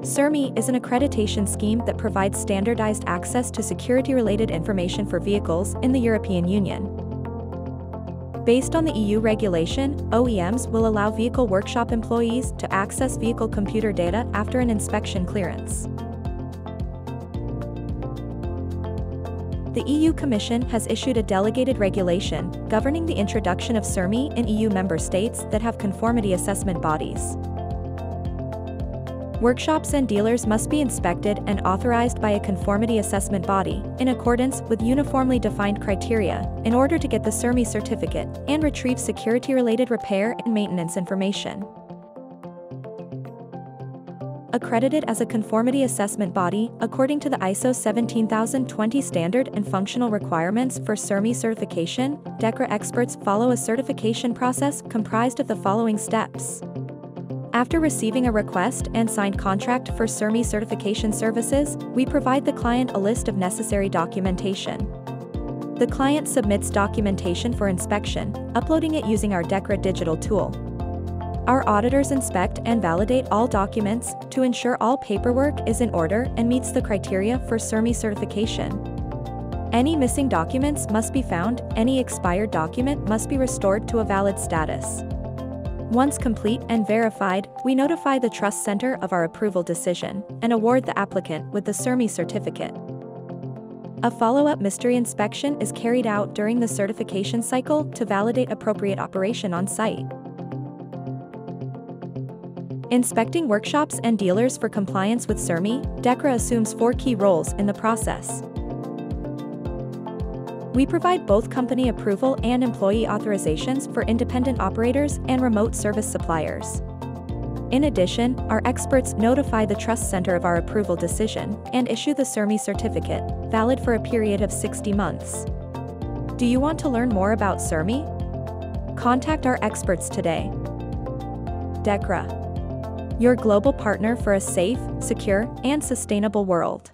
SERMI is an accreditation scheme that provides standardized access to security-related information for vehicles in the European Union. Based on the EU regulation, OEMs will allow vehicle workshop employees to access vehicle computer data after an inspection clearance. The EU Commission has issued a delegated regulation governing the introduction of SERMI in EU member states that have conformity assessment bodies. Workshops and dealers must be inspected and authorized by a conformity assessment body in accordance with uniformly defined criteria in order to get the SERMI certificate and retrieve security-related repair and maintenance information. Accredited as a conformity assessment body according to the ISO 17020 standard and functional requirements for SERMI certification, DEKRA experts follow a certification process comprised of the following steps. After receiving a request and signed contract for SERMI certification services, we provide the client a list of necessary documentation. The client submits documentation for inspection, uploading it using our DEKRA digital tool. Our auditors inspect and validate all documents to ensure all paperwork is in order and meets the criteria for SERMI certification. Any missing documents must be found, any expired document must be restored to a valid status. Once complete and verified, we notify the trust center of our approval decision and award the applicant with the SERMI certificate. A follow-up mystery inspection is carried out during the certification cycle to validate appropriate operation on site. Inspecting workshops and dealers for compliance with SERMI, DEKRA assumes 4 key roles in the process. We provide both company approval and employee authorizations for independent operators and remote service suppliers. In addition, our experts notify the trust center of our approval decision and issue the SERMI certificate, valid for a period of 60 months. Do you want to learn more about SERMI? Contact our experts today. DEKRA, your global partner for a safe, secure, and sustainable world.